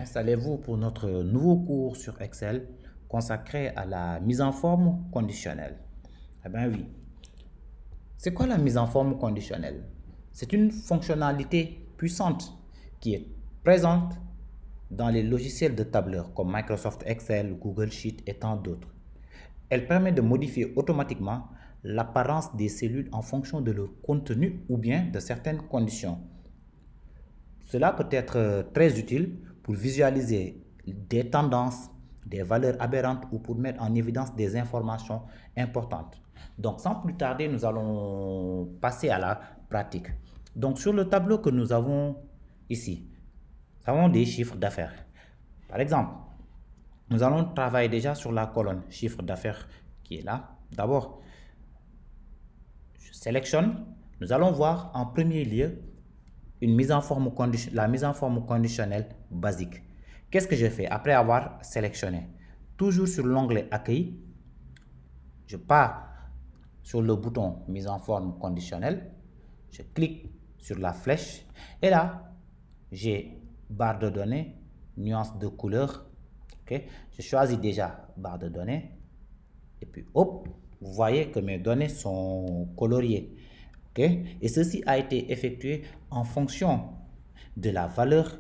Installez-vous pour notre nouveau cours sur Excel consacré à la mise en forme conditionnelle. Eh bien oui. C'est quoi la mise en forme conditionnelle? C'est une fonctionnalité puissante qui est présente dans les logiciels de tableur comme Microsoft Excel, Google Sheet et tant d'autres. Elle permet de modifier automatiquement l'apparence des cellules en fonction de leur contenu ou bien de certaines conditions. Cela peut être très utile pour visualiser des tendances, des valeurs aberrantes ou pour mettre en évidence des informations importantes. Donc sans plus tarder, nous allons passer à la pratique. Donc sur le tableau que nous avons ici, nous avons des chiffres d'affaires. Par exemple, nous allons travailler déjà sur la colonne chiffre d'affaires qui est là. D'abord, je sélectionne. Nous allons voir en premier lieu la mise en forme conditionnelle basique. Qu'est-ce que je fais après avoir sélectionné? Toujours sur l'onglet Accueil, je pars sur le bouton mise en forme conditionnelle, je clique sur la flèche et là, j'ai barre de données, nuance de couleur. Okay? Je choisis déjà barre de données et puis hop, vous voyez que mes données sont coloriées. Okay? Et ceci a été effectué en fonction de la valeur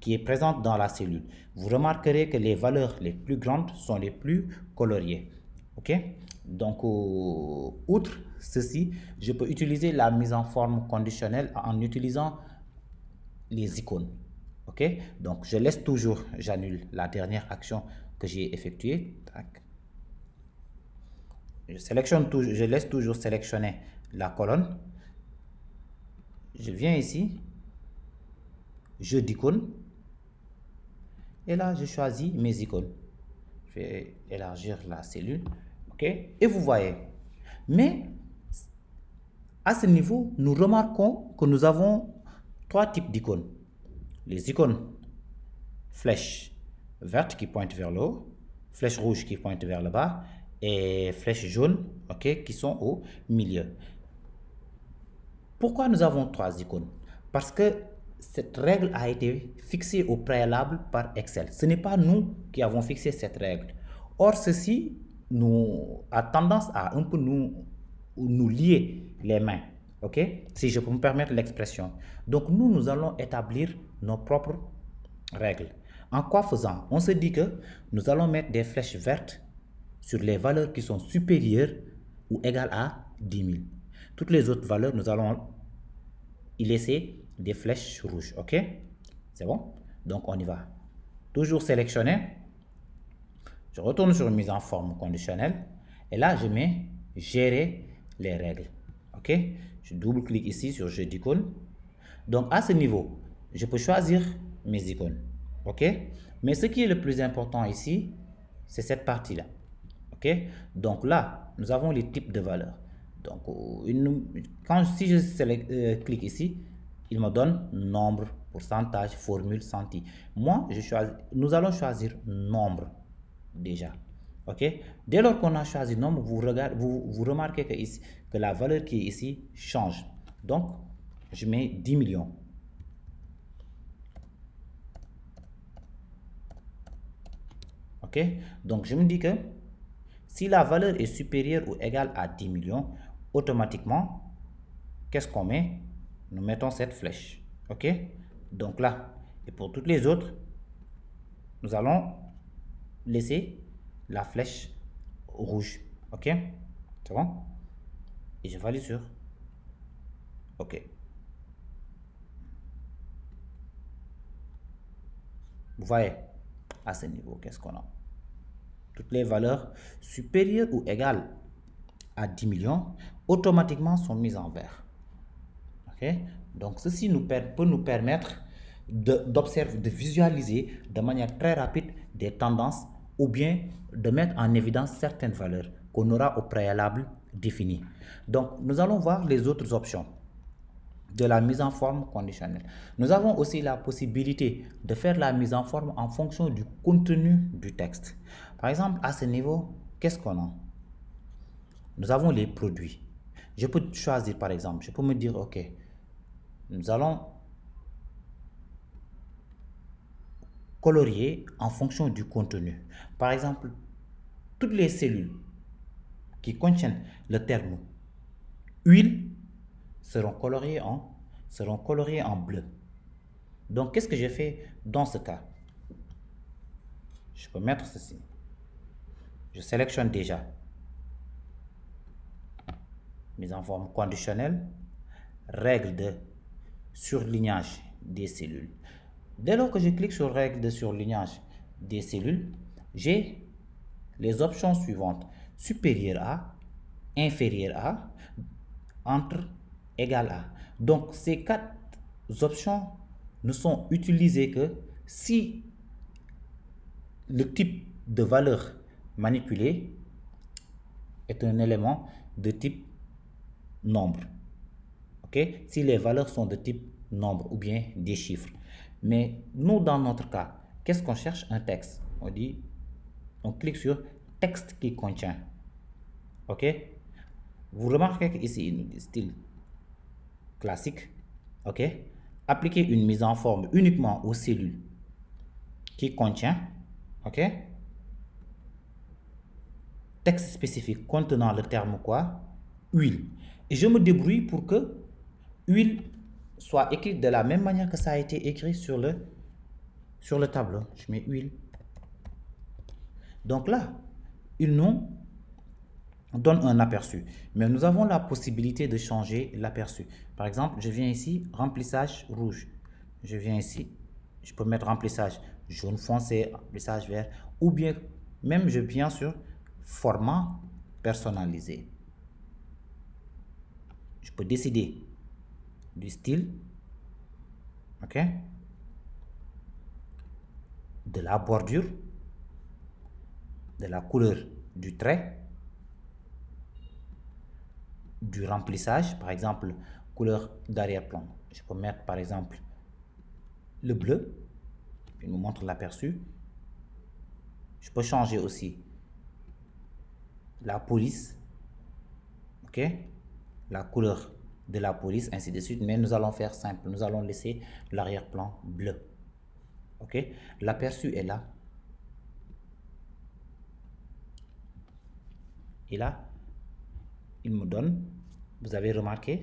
qui est présente dans la cellule. Vous remarquerez que les valeurs les plus grandes sont les plus coloriées. Okay? Donc, outre ceci, je peux utiliser la mise en forme conditionnelle en utilisant les icônes. Okay? Donc, je laisse toujours, j'annule la dernière action que j'ai effectuée. Tac. Je laisse toujours sélectionner la colonne. Je viens ici, jeu d'icônes, et là je choisis mes icônes. Je vais élargir la cellule, ok, et vous voyez. Mais à ce niveau, nous remarquons que nous avons trois types d'icônes. Les icônes flèche verte qui pointe vers le haut, flèche rouge qui pointe vers le bas, et flèche jaune, ok, qui sont au milieu. Pourquoi nous avons trois icônes? Parce que cette règle a été fixée au préalable par Excel. Ce n'est pas nous qui avons fixé cette règle. Or, ceci a tendance à un peu nous lier les mains. Ok? Si je peux me permettre l'expression. Donc, nous allons établir nos propres règles. En quoi faisant? On se dit que nous allons mettre des flèches vertes sur les valeurs qui sont supérieures ou égales à 10 000. Toutes les autres valeurs, nous allons y laisser des flèches rouges. Ok? C'est bon? Donc, on y va. Toujours sélectionner. Je retourne sur mise en forme conditionnelle. Et là, je mets gérer les règles. Ok? Je double-clique ici sur jeu d'icônes. Donc, à ce niveau, je peux choisir mes icônes. Ok? Mais ce qui est le plus important ici, c'est cette partie-là. Ok? Donc là, nous avons les types de valeurs. Donc, si je clique ici, il me donne nombre, pourcentage, formule, centi. Nous allons choisir nombre déjà. Ok? Dès lors qu'on a choisi nombre, vous remarquez que la valeur qui est ici change. Donc, je mets 10 millions. Ok? Donc, je me dis que si la valeur est supérieure ou égale à 10 millions, automatiquement, qu'est-ce qu'on met? Nous mettons cette flèche. Ok? Donc là, et pour toutes les autres, nous allons laisser la flèche rouge. Ok? C'est bon? Et je valide sur OK. Vous voyez, à ce niveau, qu'est-ce qu'on a? Toutes les valeurs supérieures ou égales à 10 millions, automatiquement sont mises en vert. Okay? Donc, ceci peut nous permettre d'observer, de visualiser de manière très rapide des tendances ou bien de mettre en évidence certaines valeurs qu'on aura au préalable définies. Donc, nous allons voir les autres options de la mise en forme conditionnelle. Nous avons aussi la possibilité de faire la mise en forme en fonction du contenu du texte. Par exemple, à ce niveau, qu'est-ce qu'on a? Nous avons les produits. Je peux choisir, par exemple, je peux me dire, OK, nous allons coloriées en fonction du contenu. Par exemple, toutes les cellules qui contiennent le terme huile seront coloriées en bleu. Donc, qu'est-ce que je fais dans ce cas? Je peux mettre ceci. Je sélectionne déjà mise en forme conditionnelle, règle de surlignage des cellules. Dès lors que je clique sur règle de surlignage des cellules, j'ai les options suivantes: supérieur à, inférieur à, entre, égal à. Donc ces quatre options ne sont utilisées que si le type de valeur manipulée est un élément de type nombre. Ok? Si les valeurs sont de type nombre ou bien des chiffres. Mais nous, dans notre cas, qu'est-ce qu'on cherche? Un texte. On clique sur texte qui contient. Ok? Vous remarquez qu'ici, il nous dit style classique. Ok? Appliquer une mise en forme uniquement aux cellules qui contient. Ok? Texte spécifique contenant le terme quoi? Huile. Et je me débrouille pour que huile soit écrite de la même manière que ça a été écrit sur le tableau. Je mets huile. Donc là, il nous donne un aperçu. Mais nous avons la possibilité de changer l'aperçu. Par exemple, je viens ici, remplissage rouge. Je viens ici, je peux mettre remplissage jaune foncé, remplissage vert. Ou bien, même je viens sur format personnalisé. Je peux décider du style, ok, de la bordure, de la couleur du trait, du remplissage, par exemple, couleur d'arrière-plan. Je peux mettre par exemple le bleu, il nous montre l'aperçu. Je peux changer aussi la police, ok, la couleur de la police, ainsi de suite, mais nous allons faire simple, nous allons laisser l'arrière-plan bleu. Ok, l'aperçu est là. Et là, il me donne, vous avez remarqué,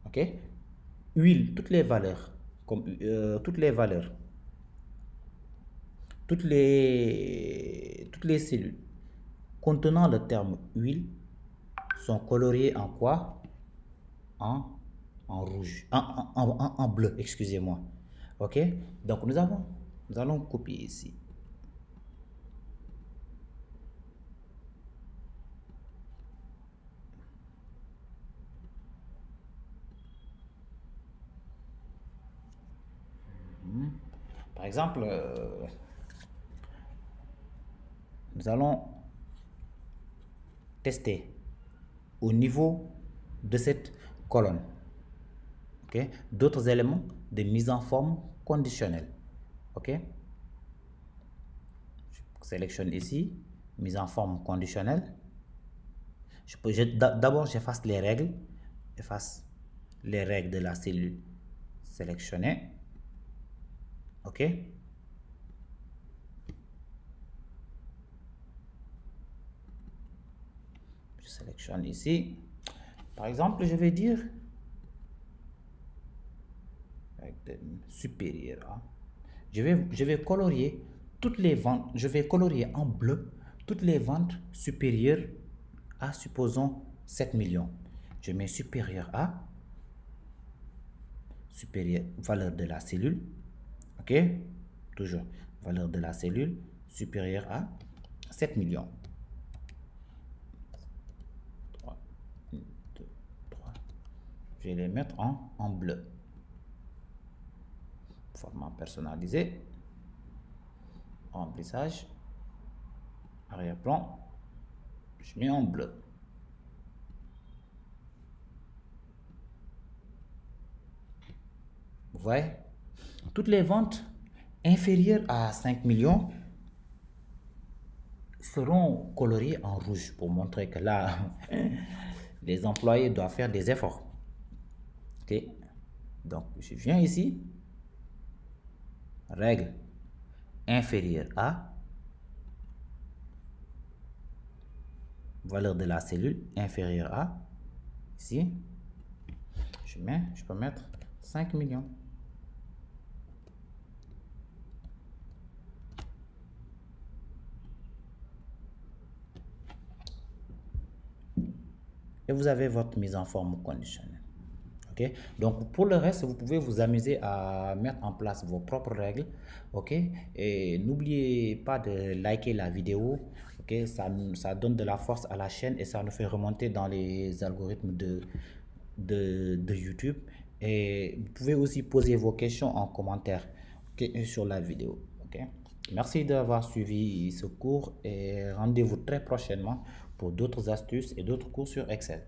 ok, huile, toutes les valeurs, comme toutes les valeurs, toutes les cellules contenant le terme huile sont coloriées en quoi? En rouge, en bleu, excusez-moi. Ok, donc nous allons copier ici. Par exemple, nous allons tester au niveau de cette colonne, ok, d'autres éléments de mise en forme conditionnelle. Ok, je sélectionne ici mise en forme conditionnelle. D'abord j'efface les règles, de la cellule sélectionnée. Ok, je sélectionne ici. Par exemple, je vais dire supérieur à. Je vais colorier toutes les ventes. Je vais colorier en bleu toutes les ventes supérieures à, supposons, 7 millions. Je mets supérieur à, supérieur, valeur de la cellule. Ok, toujours valeur de la cellule supérieure à 7 millions. 3, 1, 2, 3. Je vais les mettre en bleu. Format personnalisé, remplissage, arrière-plan, je mets en bleu. Vous voyez, toutes les ventes inférieures à 5 millions seront coloriées en rouge pour montrer que là, les employés doivent faire des efforts. Ok, donc je viens ici, règle inférieur à, valeur de la cellule inférieure à, ici, je peux mettre 5 millions. Et vous avez votre mise en forme conditionnelle. Ok, donc pour le reste, vous pouvez vous amuser à mettre en place vos propres règles. Ok, et n'oubliez pas de liker la vidéo. Ok, ça donne de la force à la chaîne et ça nous fait remonter dans les algorithmes de YouTube. Et vous pouvez aussi poser vos questions en commentaire, ok, sur la vidéo. Ok, merci d'avoir suivi ce cours et rendez-vous très prochainement pour d'autres astuces et d'autres cours sur Excel.